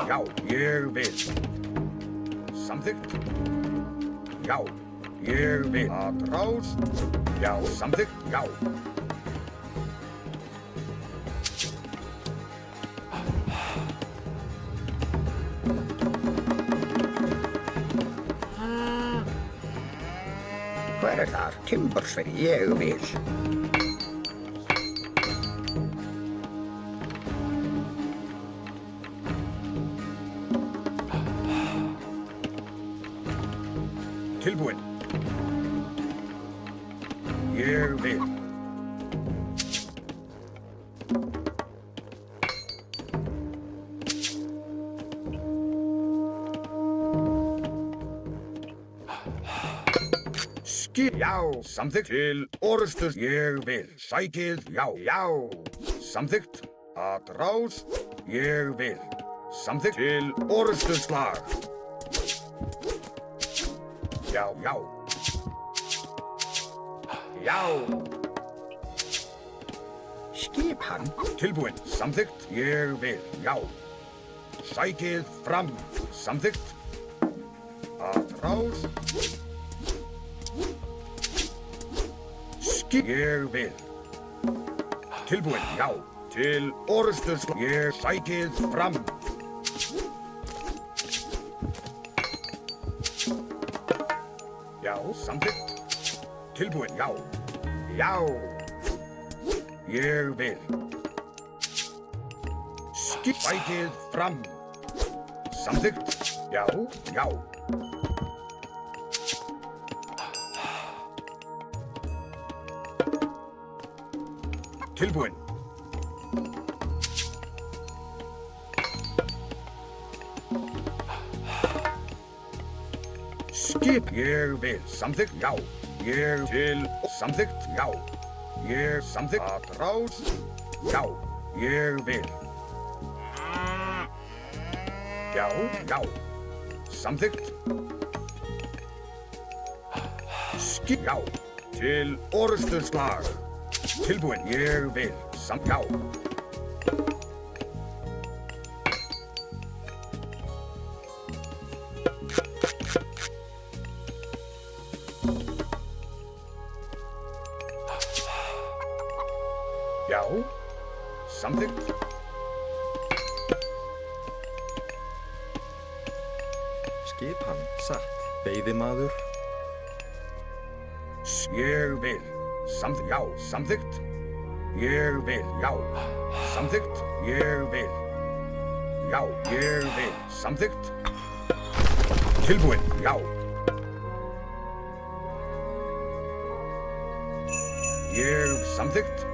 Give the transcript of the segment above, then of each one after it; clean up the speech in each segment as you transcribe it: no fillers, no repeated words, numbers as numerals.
Já, ég vil. Samþykkt. Já, ég vil. Atrás. Já, samþykkt. Já. Hver þar? Timbursveit, ég vil. Tilbúinn. Ég vil. Já, samþykkt. Til orustur. Ég vil. Sækið. Já, já. Samþykkt. Atrás. Ég vil. Samþykkt. Til orusturslag. Já, já. Já. Skip hann. Tilbúinn. Samþykkt. Ég vil. Já. Sækið fram. Samþykkt. Atrás. Ég vil. Tilbúinn. Já. Til orusturslag. Ég sækið fram. Já, samþykkt. Tilbúinn. Já. Já. Ég vil. Sækið fram. Samþykkt. Já, já. Tilbúinn. Skip. Ég vil. Samþykkt. Já. Ég til. Samþykkt. Já. Ég samþykkt. Atrás. Já. Ég vil. Já, já. Samþykkt. Skip. Já. Til orusturslag. Tilbúinn. Ég vil. Já. Já. Samþykkt. Skipan. Satt. Veiðimaður. Ég vil. Já, samþykkt. Ég vil. Já. Samþykkt. Ég vil. Já, ég vil. Samþykkt. Tilbúinn. Já. Ég samþykkt.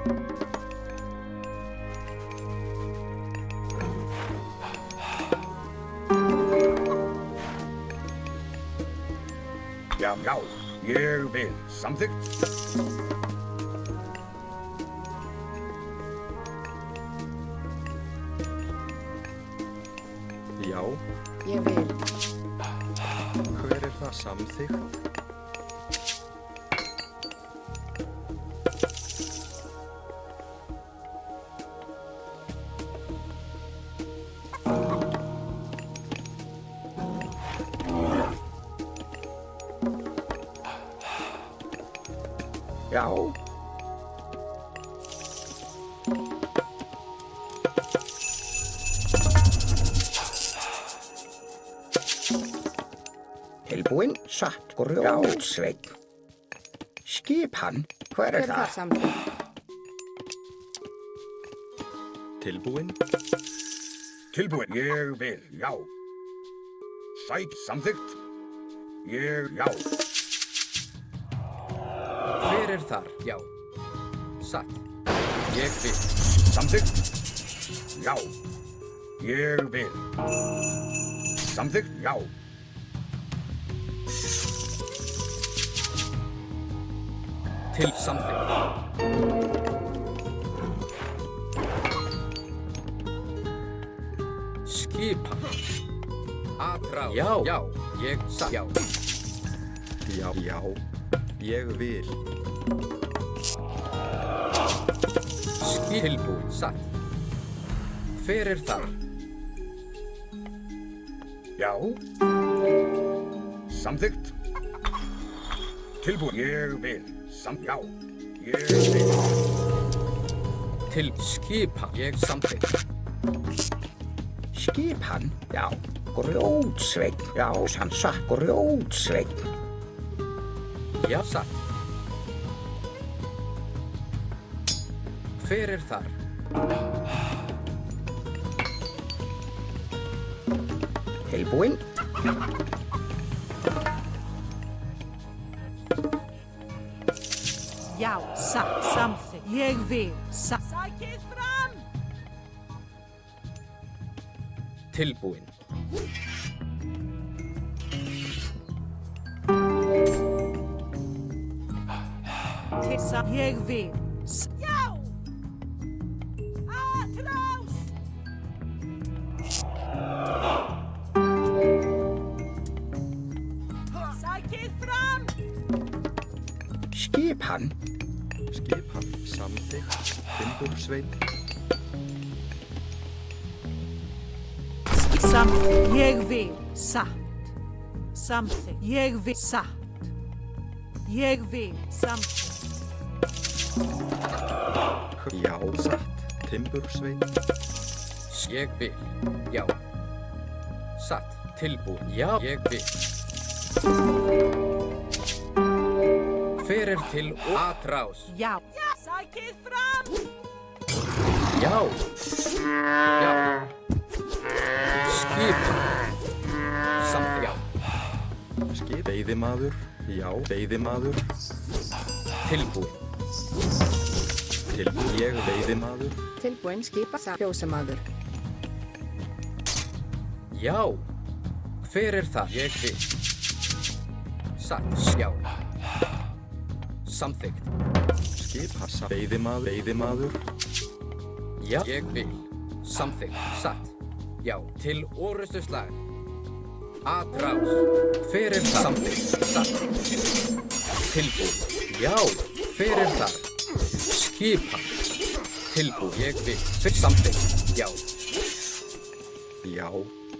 Já, já. Ég vil. Samþykkt. Já. Ég vil. Hver það samþykkt? Já. Tilbúinn. Satt. Grjótsveinn. Skip hann. Hver Hver það? þar samþykkt? Tilbúinn. Tilbúinn. Ég vil. Já. Sæk. Samþykkt. Ég. Já. Hver þar? Já. Satt. Ég vil. Samþykkt. Já. Ég vil. Samþykkt. Já. Til samþykkt. Skipan. Atrá. Já. Já. Ég satt. Já. Já. Já. Ég vil. Tilbúinn. Satt. Hver þar? Já. Samþykkt. Tilbúin. Ég vil. Já. Ég vil. Til skipan. Ég samþykkt. Skipan, já. Grjótsveinn, já, hann satt. Grjótsveinn. Já, satt. Hver er þar? Tilbúinn. Já, satt, samþykkt. Ég vil, satt. Sækið fram! Tilbúin. Ég vil. Já! Atrás! Sækið fram! Skipan, Skipan. Samþykkt. Timbursveit. Samþykkt. Ég vil, satt. Samþykkt. Ég vil, satt. Ég vil, samþykkt. Já, satt. Timbursveit. Ég vil. Já. Satt. Tilbúin. Já, ég vil. Hver er til atrás? Já. Sækið fram! Já. Já. Skipan. Samþykkt. Já. Skip. Veiðimaður. Já, veiðimaður. Tilbúin. Tilbúin. Ég veiðimaður. Tilbúin skipa fjósamaður. Já. Hver er það? Ég vil. Satt. Já. Samþykkt. Skipa. Veiðimaður. Veiðimaður. Já. Ég vil. Samþykkt. Satt. Já. Til orustu slag. Atrás. Hver er það? Samþykkt. Satt. Tilbúin. Já. Hver er það? Skipan. Tilbúin. Ég vil. Samþykkt. Já. Já,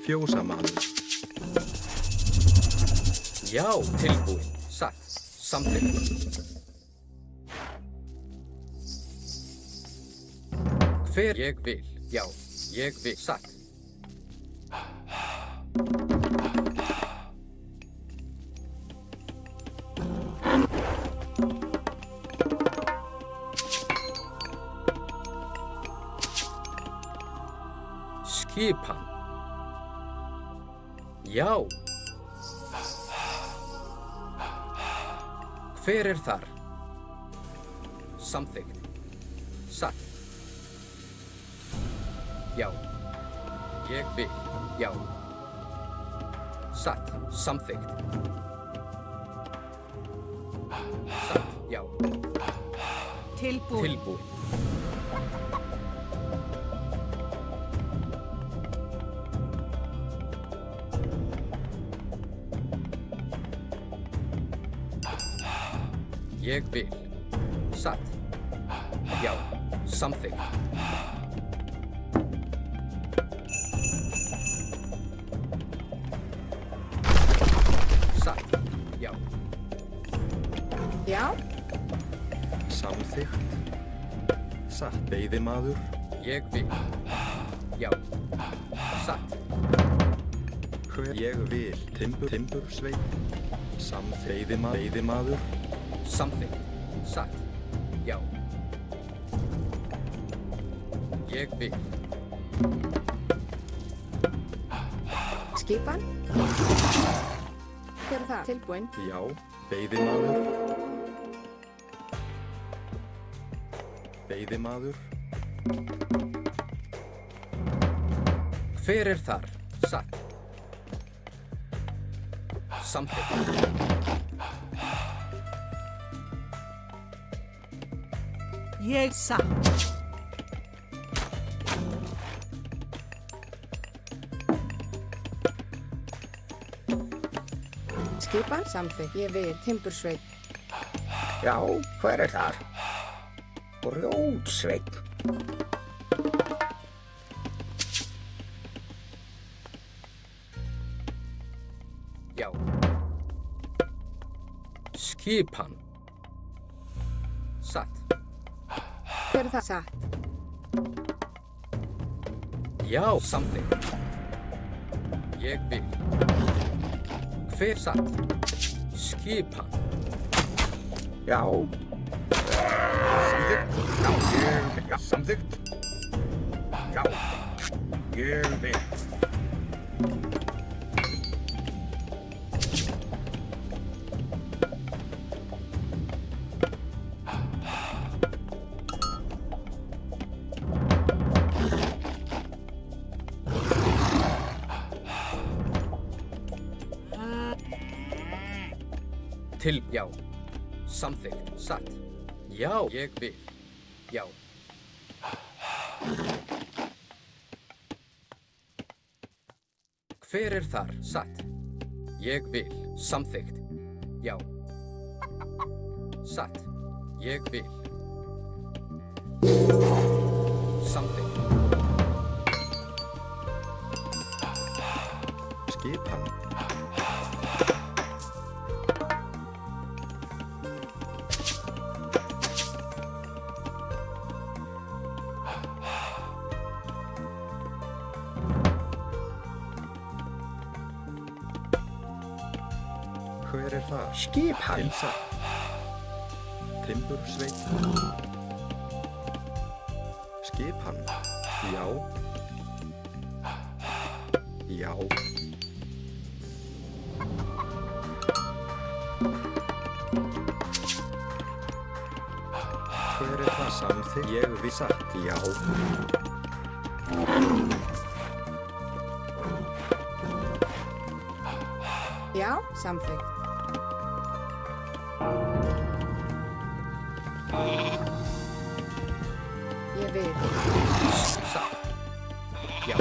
fjósamaður. Já. Tilbúin. Satt. Samþykkt. Hver? Ég vil. Já. Ég vil. Satt. Skipan. Já. Hver er þar? Samþykkt. Satt. Já. Ég vil. Já. Satt. Samþykkt. Satt. Já. Tilbúin. Tilbúin. Ég vil. Satt. Já. Samþykkt. Satt. Já. Já. Samþykkt. Satt. Veiðimaður. Ég vil. Já. Satt. Hver? Ég vil. Timbursveit. Veiðimaður. Samþykkt. Satt. Já. Ég vil. Skipan. Hver er það? Tilbúin. Já, veiðimaður. Veiðimaður. Hver er þar? Satt. Samþykkt. Ég satt. Skipan. Samþykkt. Ég vil. Timbursveit. já, hver er þar? Grjótsveinn. Skipan. Satt. Hver er það? Satt. Já, samþykkt. Ég vil. Hver satt? Skipan. Já, Samþykkt. Já, já, samþykkt. Já, ég vil. Til, já. Samþykkt. Satt. Já, ég vil. Já. Hver er þar? Satt. Ég vil. Samþykkt. Já. Satt. Ég vil. Samþykkt. Skipan. Hver er það? skipan. Tilsatt. Timbursveit. Skipan. Já. Já. Hver er það? Samþykkt. Ég við satt. Já. Já, samþykkt. Ég vil. Satt. Já.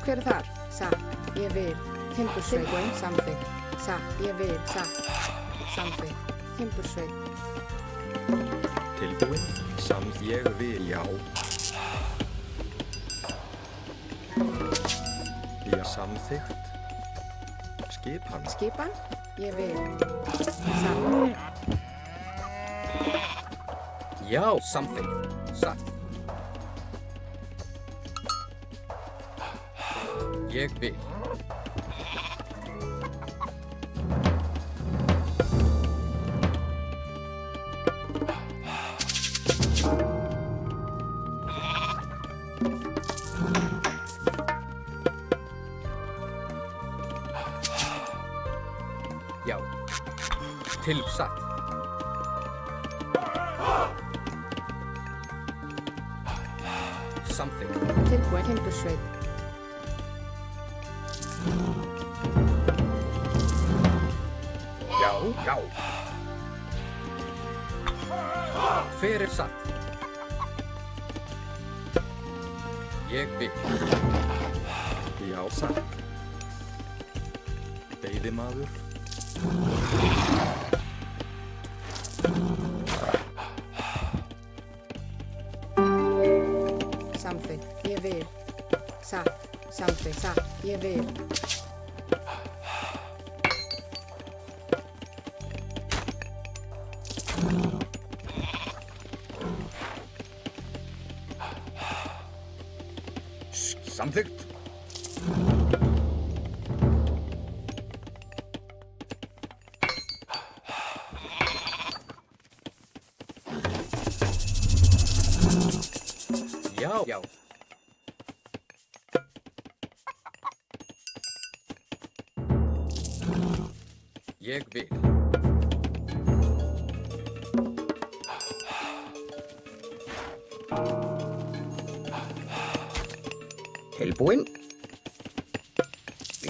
Hver er þar? Satt. Ég vil. Timbursveit. Tilbúin. Samþykkt. Satt. Ég vil. Satt. Samþykkt. Timbursveit. Tilbúin. Samt ég vil. Já. Já, samþykkt. Skipan. Skipan. Ég vil. Satt. Já, samþykkt. Satt. Ég vil. Já. Til satt. Samþykkt. Tilbúin. Timbursveit. Já, já, Hver er satt? Ég vil. Já, satt. Veiðimaður. Samþykkt. Ég vil. Satt. Samþykkt. Satt. Ég vil. samþykkt. Já, já. Ég vil. Tilbúinn.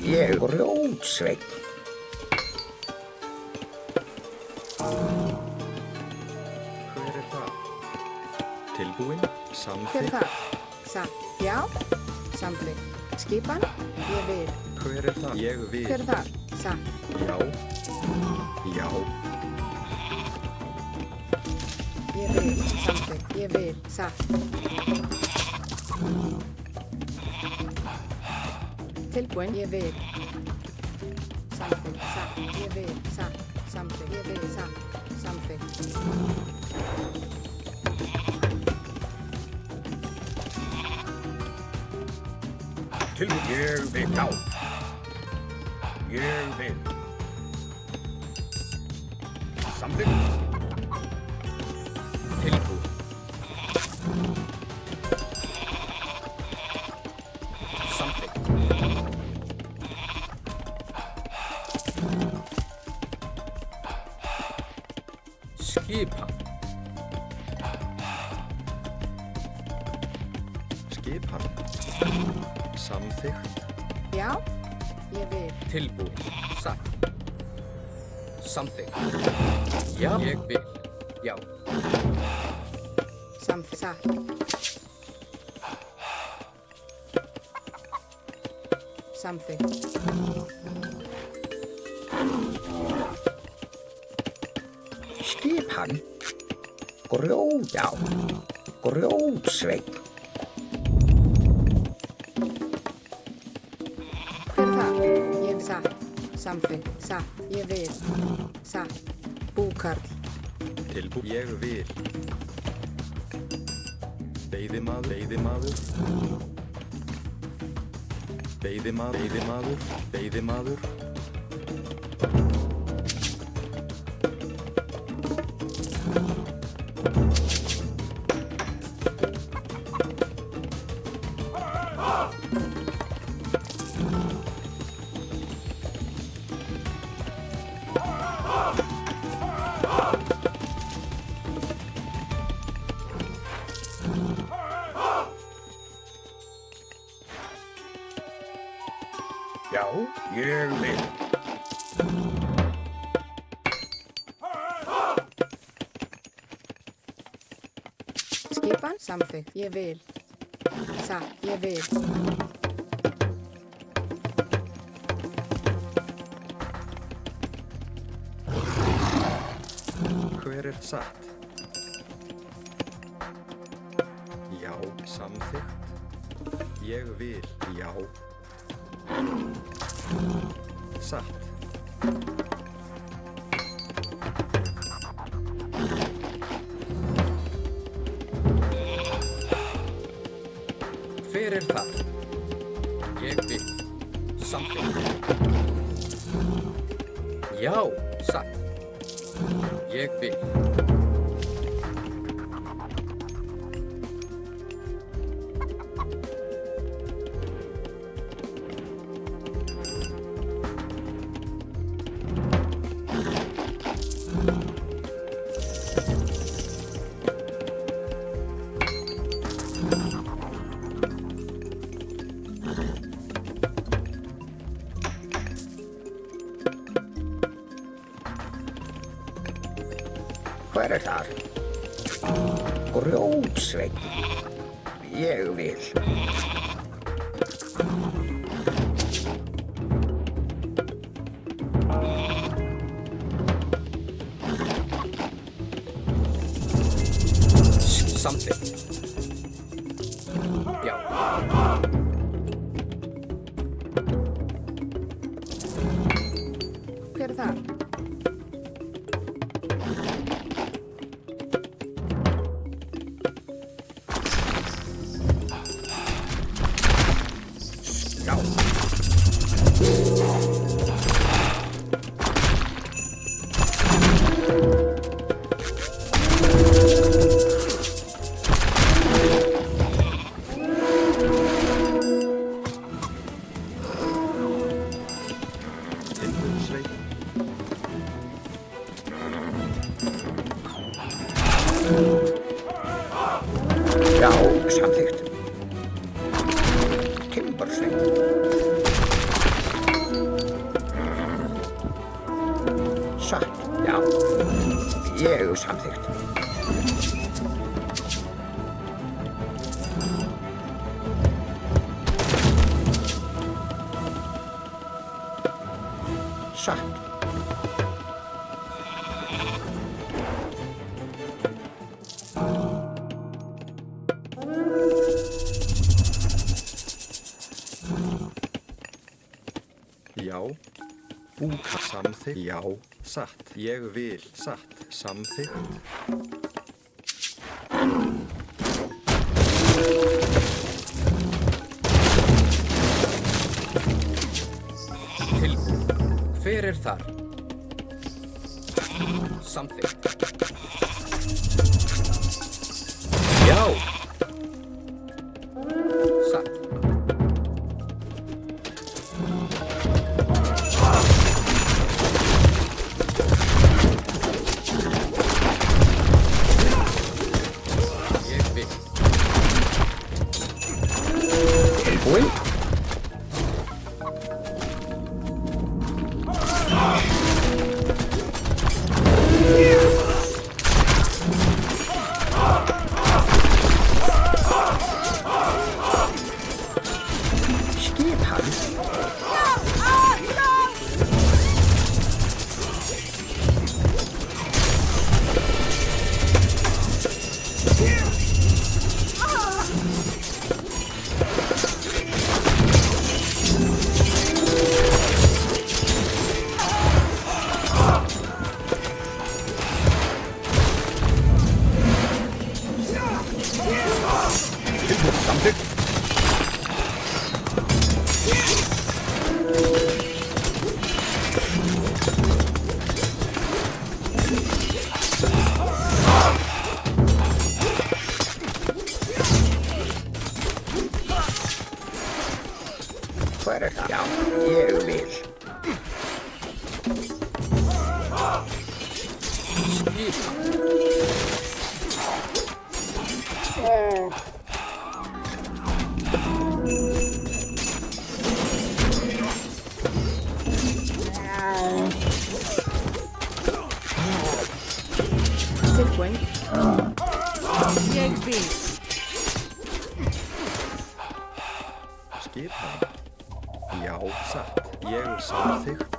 Ég er grjótsveinn. Hver er það? Tilbúinn, Hver er samþykkt. það? Satt. Já. Samþykkt. Skipan. Ég vil. Hver er það? Ég vil. Hver er það? Satt. Já. Já. Ég vil. Samþykkt. Ég vil. Satt. Tilbúin. Ég vil. samþykkt, satt, ég vil, satt, samþykkt, ég vil, satt, samþykkt, Tilbúin. Ég vil. Já. Ég vil. Samþykkt. Tilbúin. Samþykkt. Skipan. Skipan. Samþykkt. já, ég vil, Tilbúin. Satt. Samþykkt. Já. Ég vil. Já. samþykkt, satt, samþykkt, Skipan. Grjót, já. Grjótsveinn. hver er það? Ég vil, satt, samþykkt, satt, ég vil, satt, búkarl, Tilbúin. Ég vil. Veiðimaður. Veiðimaður. Veiðimaður. Veiðimaður. Veiðimaður. Já. Ég vil. skipan, samþykkt, ég vil, satt, ég vil, Hver er satt? Já. Samþykkt. Ég vil. Já. Satt. Hver er það? Ég vil. Samþykkt. Já. Satt. Ég vil. Hver er þar? Grjótsveinn. Ég vil. Samþykkt. Já. hver er það? Já. Timbursveinn. Já, samþykkt. Timbursveinn. Satt, já. Ég samþykkt. Satt. Já. Búka. Samþykkt. Já. Satt. Ég vil. Satt. Samþykkt. Tilbúin. Hver er þar? Samþykkt. Já. Satt. Ég vil. Tilbúin. Skipan. Samþykkt. Hver er það? Já, ég vil. Skipan. Tilbúin. Ég vil. Skipan. Já. Satt. Ég samþykkt.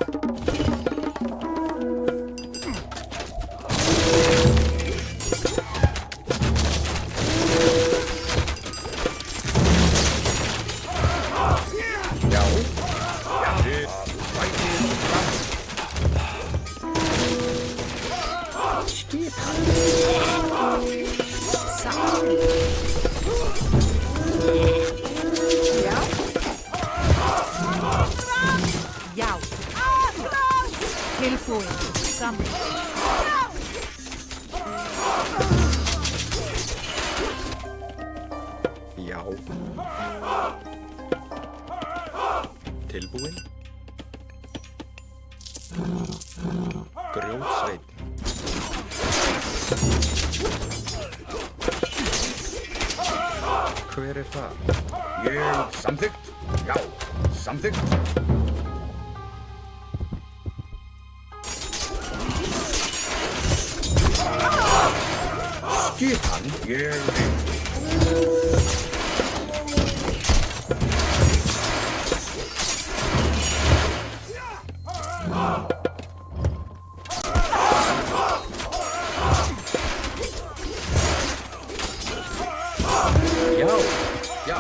Já. Skipan. Satt. Já. Já. Tilbúin. Samþykkt. Já. Tilbúin. Grjótsveinn. Hver er það? Ég samþykkt. Já. Samþykkt. Skipan. Ég vil. Já. Já.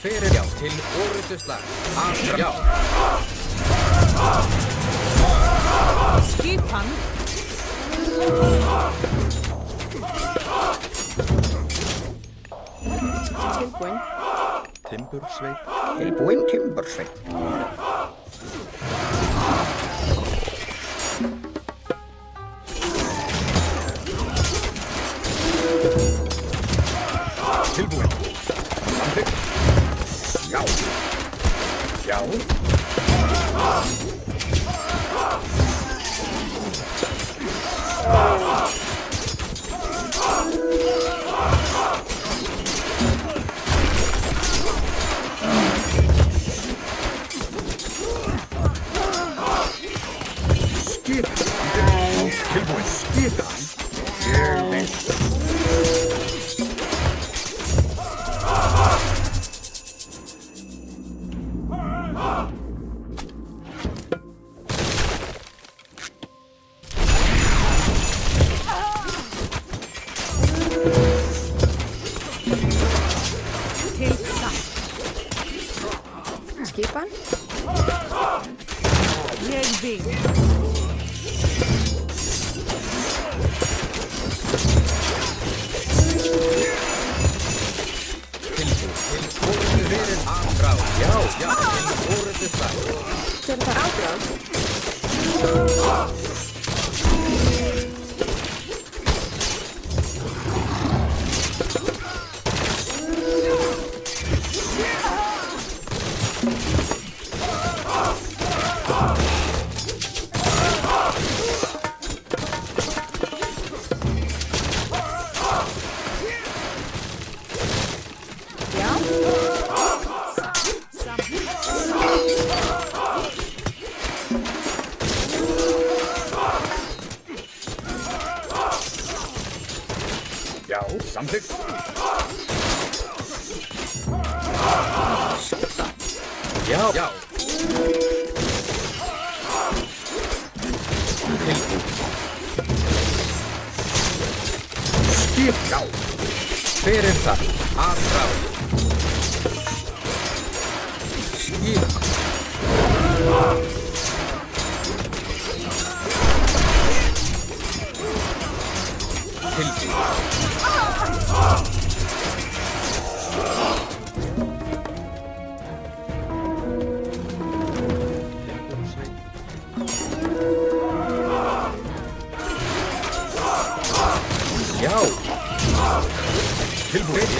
Hver er já til orrustuslag? Já. Skipan. Tilbúin. Timbursveinn. Tilbúin timbursveinn. Tilbúin. Samþykkt. Já. Já. Skipan. Tilbúin. Skipan. Ég vil. Til satt. Fyrir afráð. Já, til fóruðu það. Hver er það átráð? Já, Já, samþykkt. Já. Já. Skip, já. Fyrir það. Afráð. Skip. Tilbúið. Já. Tilbúið.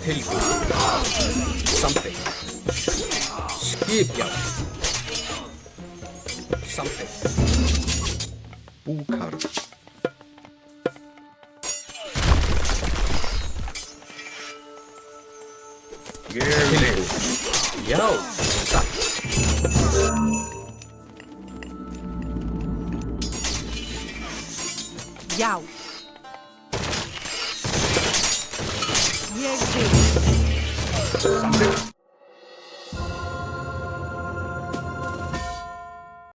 Tilbúið. Samþykkt. Skip, já. Samþykkt. Búkarl. Ég vil. Já. Satt. Já. Ég vil. Samþykkt.